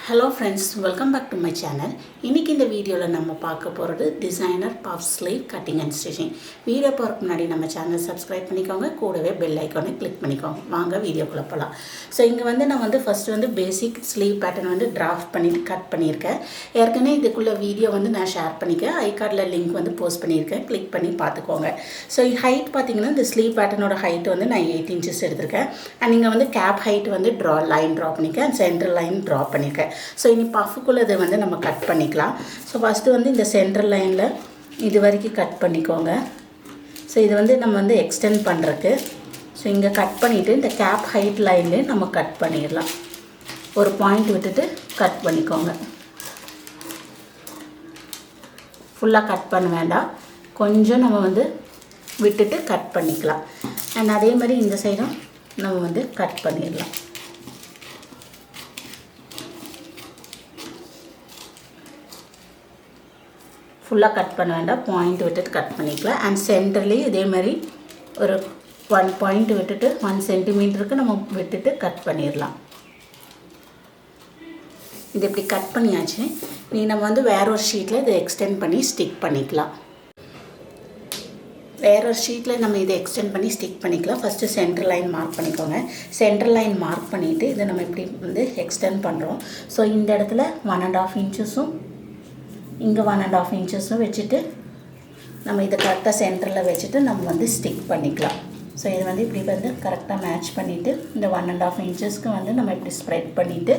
Hello friends, welcome back to my channel. இன்னைக்கு இந்த வீடியோல நம்ம பார்க்க போறது designer puff sleeve cutting and stitching. Video பார்க்க முன்னாடி நம்ம சேனல் சப்ஸ்கிரைப் பண்ணிக்கோங்க, கூடவே பெல் ஐகானை கிளிக் பண்ணிக்கோங்க. வாங்க வீடியோக்குள்ள போலாம். சோ இங்க நான் ஃபர்ஸ்ட் பேசிக் ஸ்லீவ் பேட்டர்ன் டிராஃப்ட் பண்ணிட்டு கட் பண்ணியிருக்கேன். ஏற்கனவே இதுக்குள்ள வீடியோ நான் ஷேர் பண்ணிருக்கேன். ஐ கார்ட்ல லிங்க் போஸ்ட் பண்ணியிருக்கேன். கிளிக் பண்ணி பார்த்துக்கோங்க. சோ ஹைட் பாத்தீங்கன்னா இந்த ஸ்லீவ் பேட்டர்னோட ஹைட் நான் 8 inches எடுத்திருக்கேன். அண்ட் இங்க கேப் ஹைட் லைன் டிரா பண்ணிருக்கேன். சென்டர் லைன் டிரா பண்ணிருக்கேன். ஸோ இனி பஃபுக்குள்ளதை நம்ம கட் பண்ணிக்கலாம். ஸோ ஃபஸ்ட்டு இந்த சென்ட்ரல் லைனில் இது வரைக்கும் கட் பண்ணிக்கோங்க. ஸோ இது நம்ம எக்ஸ்டெண்ட் பண்ணுறதுக்கு ஸோ இங்கே கட் பண்ணிவிட்டு இந்த கேப் ஹைட் லைன்லேயே நம்ம கட் பண்ணிடலாம். ஒரு பாயிண்ட் விட்டுட்டு கட் பண்ணிக்கோங்க. ஃபுல்லாக கட் பண்ண வேண்டாம், கொஞ்சம் நம்ம விட்டுட்டு கட் பண்ணிக்கலாம். அண்ட் அதே மாதிரி இந்த சைடும் நம்ம கட் பண்ணிடலாம். ஃபுல்லாக கட் பண்ண வேண்டாம், பாயிண்ட் விட்டுட்டு கட் பண்ணிக்கலாம். அண்ட் சென்டர்லேயும் இதே மாதிரி ஒரு 1 பாயிண்ட் விட்டுட்டு 1 சென்டிமீட்டருக்கு நம்ம விட்டுட்டு கட் பண்ணிடலாம். இது இப்படி கட் பண்ணியாச்சு. நம்ம வேற ஒரு ஷீட்டில் இதை எக்ஸ்டெண்ட் பண்ணி ஸ்டிக் பண்ணிக்கலாம். வேற ஒரு ஷீட்டில் நம்ம இதை எக்ஸ்டெண்ட் பண்ணி ஸ்டிக் பண்ணிக்கலாம். ஃபஸ்ட்டு சென்டர் லைன் மார்க் பண்ணிக்கோங்க. சென்டர் லைன் மார்க் பண்ணிவிட்டு இதை நம்ம இப்படி எக்ஸ்டெண்ட் பண்ணுறோம். ஸோ இந்த இடத்துல 1.5 inches இங்கே 1.5 inches வச்சுட்டு நம்ம இதை கரெக்டாக சென்டரில் வச்சுட்டு நம்ம ஸ்டிக் பண்ணிக்கலாம். ஸோ இது இப்படி கரெக்டாக மேட்ச் பண்ணிவிட்டு இந்த 1.5 inchesக்கு நம்ம இப்படி ஸ்ப்ரெட் பண்ணிவிட்டு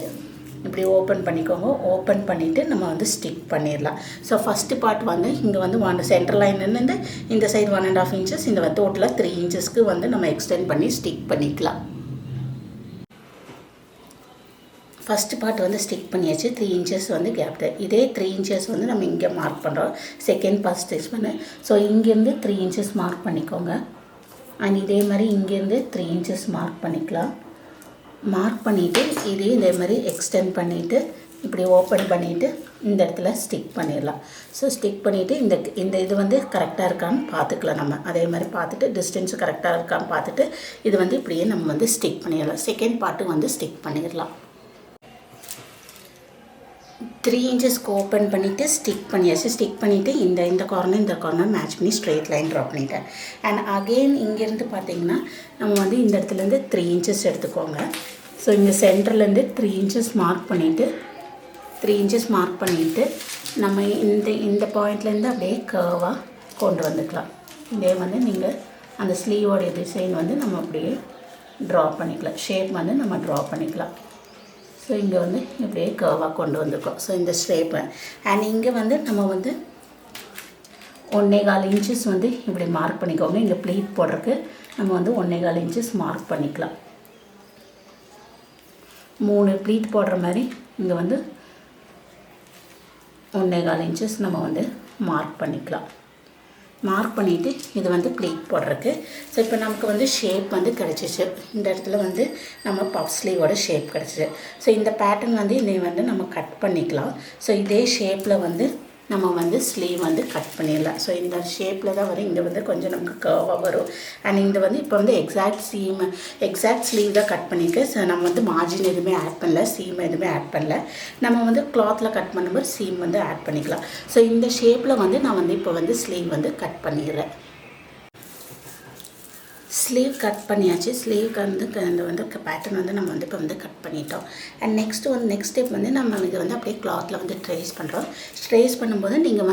இப்படி ஓப்பன் பண்ணிக்கோங்க. ஓப்பன் பண்ணிவிட்டு நம்ம ஸ்டிக் பண்ணிடலாம். ஸோ ஃபஸ்ட்டு பார்ட் இங்கே சென்டர் லைன்லேருந்து இந்த சைடு 1.5 inches, இந்த டோட்டலாக 3 inchesக்கு நம்ம எக்ஸ்டெண்ட் பண்ணி ஸ்டிக் பண்ணிக்கலாம். ஃபஸ்ட்டு பார்ட் ஸ்டிக் பண்ணியாச்சு. 3 inches கேப்டு. இதே 3 inches நம்ம இங்கே மார்க் பண்ணுறோம். செகண்ட் பார்ட் ஸ்டிச் பண்ணு. ஸோ இங்கேருந்து 3 inches மார்க் பண்ணிக்கோங்க. அண்ட் இதே மாதிரி இங்கேருந்து 3 inches மார்க் பண்ணிக்கலாம். மார்க் பண்ணிவிட்டு இதே மாதிரி எக்ஸ்டெண்ட் பண்ணிவிட்டு இப்படி ஓப்பன் பண்ணிவிட்டு இந்த இடத்துல ஸ்டிக் பண்ணிடலாம். ஸோ ஸ்டிக் பண்ணிவிட்டு இந்த இது கரெக்டாக இருக்கான்னு பார்த்துக்கலாம். நம்ம அதே மாதிரி பார்த்துட்டு டிஸ்டன்ஸ் கரெக்டாக இருக்கான்னு பார்த்துட்டு இது இப்படியே நம்ம ஸ்டிக் பண்ணிடலாம். செகண்ட் பார்ட்டு ஸ்டிக் பண்ணிடலாம். 3 inchesக்கு ஓப்பன் பண்ணிவிட்டு ஸ்டிக் பண்ணியாச்சு. ஸ்டிக் பண்ணிவிட்டு இந்த கார்னர் மேட்ச் பண்ணி ஸ்ட்ரெயிட் லைன் ட்ரா பண்ணிட்டேன். அண்ட் அகெயின் இங்கேருந்து பார்த்தீங்கன்னா நம்ம இந்த இடத்துலேருந்து 3 inches எடுத்துக்கோங்க. ஸோ இங்கே சென்டர்லேருந்து 3 inches மார்க் பண்ணிவிட்டு 3 inches மார்க் பண்ணிவிட்டு நம்ம இந்த பாயிண்ட்லேருந்து அப்படியே கர்வாக கொண்டு வந்துக்கலாம். இதே நீங்கள் அந்த ஸ்லீவோடைய டிசைன் நம்ம அப்படியே ட்ரா பண்ணிக்கலாம். ஷேப் நம்ம ட்ரா பண்ணிக்கலாம். ஸோ இங்கே இப்படியே கர்வாக கொண்டு வந்திருக்கோம். ஸோ இந்த ஷேப்பு அண்ட் இங்கே நம்ம 1.25 inches இப்படி மார்க் பண்ணிக்கோங்க. இங்கே ப்ளீட் போடுறதுக்கு நம்ம 1.25 inches மார்க் பண்ணிக்கலாம். 3 ப்ளீட் போடுற மாதிரி இங்கே 1.25 inches நம்ம மார்க் பண்ணிக்கலாம். மார்க் பண்ணிவிட்டு இது ப்ளீட் போடுறதுக்கு. ஸோ இப்போ நமக்கு ஷேப் கிடச்சிச்சு. இந்த இடத்துல நம்ம பஃப் ஸ்லீவோட ஷேப் கிடச்சிச்சு. ஸோ இந்த பேட்டர்ன் இதை நம்ம கட் பண்ணிக்கலாம். ஸோ இதே ஷேப்பில் நம்ம ஸ்லீவ் கட் பண்ணிடலாம். ஸோ இந்த ஷேப்பில் தான் வரும். இங்கே கொஞ்சம் நமக்கு கர்வாக வரும். அண்ட் இந்த இப்போ எக்ஸாக்ட் ஸ்லீவ் தான் கட் பண்ணியிருக்கேன். ஸோ நம்ம மார்ஜின் எதுவுமே ஆட் பண்ணல, சீம் எதுவுமே ஆட் பண்ணல. நம்ம கிளாத்தில் கட் பண்ணும்போது சீம் ஆட் பண்ணிக்கலாம். ஸோ இந்த ஷேப்பில் நான் இப்போ ஸ்லீவ் கட் பண்ணிடுறேன். ஸ்லீவ் கட் பண்ணியாச்சு. ஸ்லீவ்க்கு பேட்டர்ன் நம்ம இப்போ கட் பண்ணிட்டோம். அண்ட் நெக்ஸ்ட் ஸ்டெப் நம்ம இது அப்படியே கிளாத்தில் ட்ரேஸ் பண்ணுறோம். ட்ரேஸ் பண்ணும்போது நீங்கள்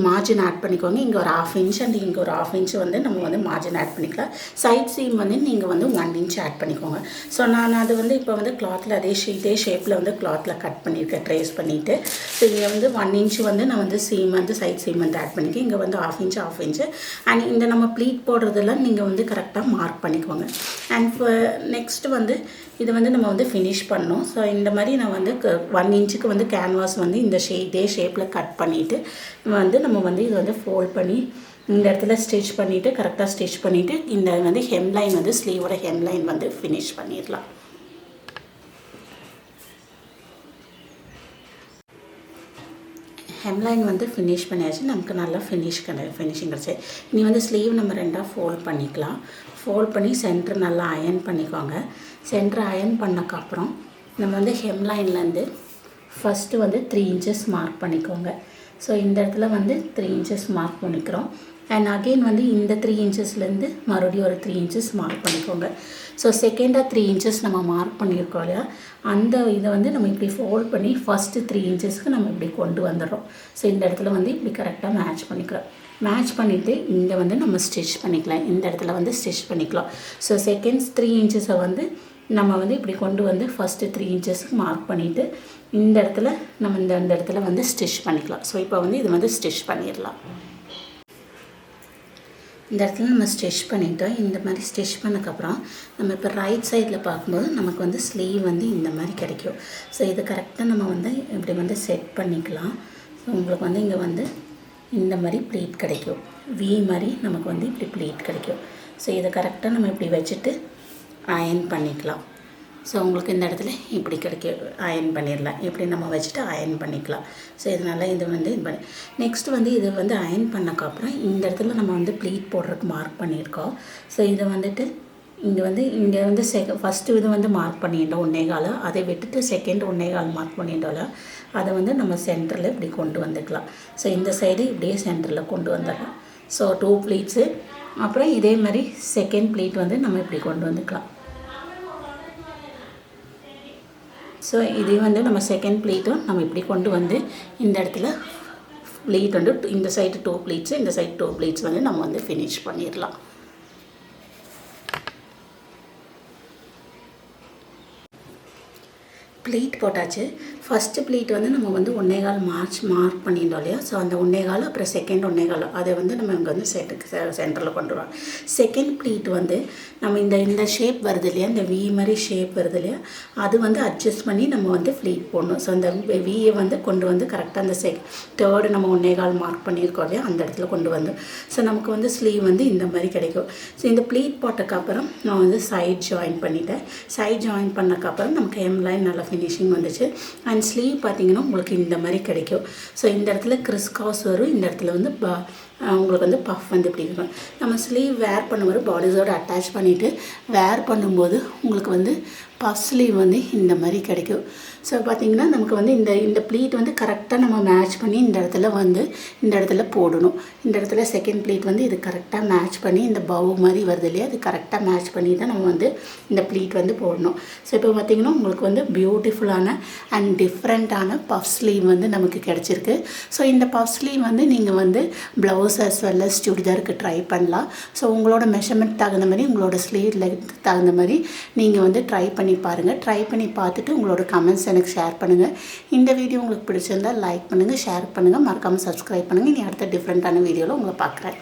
மார்ஜின் ஆட் பண்ணிக்கோங்க. இங்கே ஒரு 1/2 inch அண்ட் இங்கே ஒரு 1/2 inch நம்ம மார்ஜின் ஆட் பண்ணிக்கலாம். சைட் சீம் நீங்கள் 1 inch ஆட் பண்ணிக்கோங்க. ஸோ நான் அது இப்போ கிளாத்தில் இதே ஷேப்பில் கிளாத்தில் கட் பண்ணியிருக்கேன் ட்ரேஸ் பண்ணிவிட்டு. ஸோ இங்கே 1 inch நான் சீம் சைட் சீம் ஆட் பண்ணிக்கேன். இங்கே 1/2 inch அண்ட் இந்த நம்ம ப்ளீட் போடுறதெல்லாம் நீங்கள் கரெக்டாக மார்க் பண்ணிக்கோங்க. அண்ட் நெக்ஸ்ட் இது நம்ம ஃபினிஷ் பண்ணோம். ஸோ இந்த மாதிரி நான் 1 inchக்கு கேன்வாஸ் இதே ஷேப்பில் கட் பண்ணிவிட்டு நம்ம இது ஃபோல்ட் பண்ணி இந்த இடத்துல ஸ்டிச் பண்ணிவிட்டு கரெக்டாக ஸ்டிச் பண்ணிவிட்டு இந்த ஹெம்லைன் ஸ்லீவோட ஹெம்லைன் ஃபினிஷ் பண்ணிடலாம். ஹெம்லைன் ஃபினிஷ் பண்ணியாச்சு. நமக்கு நல்லா ஃபினிஷிங் கிடச்சி. இனி ஸ்லீவ் நம்ம 2ஆக ஃபோல்ட் பண்ணிக்கலாம். ஃபோல்ட் பண்ணி சென்டர் நல்லா அயன் பண்ணிக்கோங்க. சென்டர் அயன் பண்ணக்கப்புறம் நம்ம வந்து ஹெம்லைன்லேருந்து ஃபஸ்ட்டு வந்து 3 இன்ச்சஸ் மார்க் பண்ணிக்கோங்க. ஸோ இந்த இடத்துல வந்து 3 இன்ச்சஸ் மார்க் பண்ணிக்கிறோம். அண்ட் அகெயின் வந்து இந்த 3 இன்ச்சஸ்லேருந்து மறுபடியும் ஒரு 3 இன்ச்சஸ் மார்க் பண்ணிக்கோங்க. ஸோ செகண்டாக 3 இன்ச்சஸ் நம்ம மார்க் பண்ணியிருக்கோம் இல்லையா, அந்த இதை வந்து நம்ம இப்படி ஃபோல்ட் பண்ணி ஃபஸ்ட்டு 3 இன்ச்சஸ்க்கு நம்ம இப்படி கொண்டு வந்துடுறோம். ஸோ இந்த இடத்துல வந்து இப்படி கரெக்டாக மேட்ச் பண்ணிக்கிறோம். மேட்ச் பண்ணிவிட்டு இங்கே வந்து நம்ம ஸ்டிச் பண்ணிக்கலாம். இந்த இடத்துல வந்து ஸ்டிச் பண்ணிக்கலாம். ஸோ செகண்ட்ஸ் 3 இன்ச்சஸை வந்து நம்ம வந்து இப்படி கொண்டு வந்து ஃபஸ்ட்டு 3 இன்ச்சஸ்க்கு மார்க் பண்ணிவிட்டு இந்த இடத்துல நம்ம இந்த இடத்துல வந்து ஸ்டிச் பண்ணிக்கலாம். ஸோ இப்போ வந்து இது வந்து ஸ்டிச் பண்ணிடலாம். இந்த இடத்துல நம்ம ஸ்டிச் பண்ணிட்டோம். இந்த மாதிரி ஸ்டிச் பண்ணக்கப்புறம் நம்ம இப்போ ரைட் சைடில் பார்க்கும்போது நமக்கு வந்து ஸ்லீவ் வந்து இந்த மாதிரி கிடைக்கும். ஸோ இது கரெக்டாக நம்ம வந்து இப்படி வந்து செட் பண்ணிக்கலாம். ஸோ உங்களுக்கு வந்து இங்கே வந்து இந்த மாதிரி ப்ளீட் கிடைக்கும். வி மாதிரி நமக்கு வந்து இப்படி ப்ளீட் கிடைக்கும். ஸோ இதை கரெக்டாக நம்ம இப்படி வச்சுட்டு அயன் பண்ணிக்கலாம். ஸோ உங்களுக்கு இந்த இடத்துல இப்படி கிடைக்கும். அயன் பண்ணிடலாம். இப்படி நம்ம வச்சுட்டு அயன் பண்ணிக்கலாம். ஸோ இதனால் இது வந்து இது பண்ணி நெக்ஸ்ட்டு வந்து இது வந்து அயன் பண்ணக்கப்புறம் இந்த இடத்துல நம்ம வந்து ப்ளீட் போடுறதுக்கு மார்க் பண்ணியிருக்கோம். ஸோ இதை வந்துட்டு இங்கே வந்து ஃபஸ்ட்டு இது வந்து மார்க் பண்ணிட்டோம் 1.25. அதை விட்டுட்டு செகண்ட் 1.25 மார்க் பண்ணிட்டோம்ல, அதை வந்து நம்ம சென்டரில் இப்படி கொண்டு வந்துக்கலாம். ஸோ இந்த சைடு இப்படியே சென்டரில் கொண்டு வந்துடலாம். ஸோ 2 ப்ளீட்ஸு, அப்புறம் இதே மாதிரி செகண்ட் ப்ளீட் வந்து நம்ம இப்படி கொண்டு வந்துக்கலாம். ஸோ இதே வந்து நம்ம செகண்ட் ப்ளீட்டும் நம்ம இப்படி கொண்டு வந்து இந்த இடத்துல ப்ளீட் வந்து இந்த சைடு 2 ப்ளீட்ஸு, இந்த சைடு 2 ப்ளீட்ஸ் வந்து நம்ம வந்து ஃபினிஷ் பண்ணிடலாம். ப்ளீட் போட்டாச்சு. ஃபஸ்ட்டு ப்ளீட் வந்து நம்ம வந்து 1.25 மார்க் பண்ணிட்டோம் இல்லையா. ஸோ அந்த 1.25 அப்புறம் செகண்ட் 1.25 அதை வந்து நம்ம இங்கே வந்து சென்டரில் கொண்டு வரோம். செகண்ட் ப்ளீட் வந்து நம்ம இந்த ஷேப் வருது இல்லையா, இந்த வி மாதிரி ஷேப் வருது இல்லையா, அது வந்து அட்ஜஸ்ட் பண்ணி நம்ம வந்து ப்ளீட் போடணும். ஸோ அந்த வியை வந்து கொண்டு வந்து கரெக்டாக அந்த தேர்டு நம்ம 1.25 மார்க் பண்ணியிருக்கோம் இல்லையா, அந்த இடத்துல கொண்டு வந்து ஸோ நமக்கு வந்து ஸ்லீவ் வந்து இந்த மாதிரி கிடைக்கும். ஸோ இந்த ப்ளீட் போட்டக்கப்புறம் நான் வந்து சைட் ஜாயின் பண்ணிட்டேன். சைட் ஜாயின் பண்ணக்கப்புறம் நமக்கு ஹெம்லைன் நல்லா ஃபினிஷிங் வந்துச்சு. அண்ட் ஸ்லீவ் பார்த்திங்கன்னா உங்களுக்கு இந்த மாதிரி கிடைக்கும். ஸோ இந்த இடத்துல கிறிஸ்காஸ் வரும். இந்த இடத்துல வந்து உங்களுக்கு வந்து பஃப் வந்து இப்படி இருக்கும். நம்ம ஸ்லீவ் வேர் பண்ணும்போது பாடிஸோடு அட்டாச் பண்ணிவிட்டு வேர் பண்ணும்போது உங்களுக்கு வந்து பஃப் ஸ்லீவ் வந்து இந்த மாதிரி கிடைக்கும். ஸோ பார்த்திங்கன்னா நமக்கு வந்து இந்த ப்ளீட் வந்து கரெக்டாக நம்ம மேட்ச் பண்ணி இந்த இடத்துல போடணும். இந்த இடத்துல செகண்ட் ப்ளீட் வந்து இது கரெக்டாக மேட்ச் பண்ணி இந்த பவு மாதிரி வருது இல்லையா, அது கரெக்டாக மேட்ச் பண்ணி தான் நம்ம வந்து இந்த ப்ளீட் வந்து போடணும். ஸோ இப்போ பார்த்திங்கன்னா உங்களுக்கு வந்து பியூட்டிஃபுல்லான அண்ட் டிஃப்ரெண்ட்டான பஃப் ஸ்லீவ் வந்து நமக்கு கிடச்சிருக்கு. ஸோ இந்த பஃப் ஸ்லீவ் வந்து நீங்கள் வந்து ப்ளவுஸ் as well as சுடிதாருக்கு ட்ரை பண்ணலாம். ஸோ உங்களோட மெஷர்மெண்ட் தகுந்த மாதிரி, உங்களோட ஸ்லீவ் லென்த் தகுந்த மாதிரி நீங்கள் வந்து ட்ரை பண்ணி பாருங்கள். ட்ரை பண்ணி பார்த்துட்டு உங்களோட கமெண்ட்ஸ் எனக்கு ஷேர் பண்ணுங்கள். இந்த வீடியோ உங்களுக்கு பிடிச்சிருந்தால் லைக் பண்ணுங்கள், ஷேர் பண்ணுங்கள், மறக்காமல் சப்ஸ்கிரைப் பண்ணுங்கள். இனி அடுத்த டிஃப்ரெண்ட்டான வீடியோவில் உங்களை பார்க்குறேன்.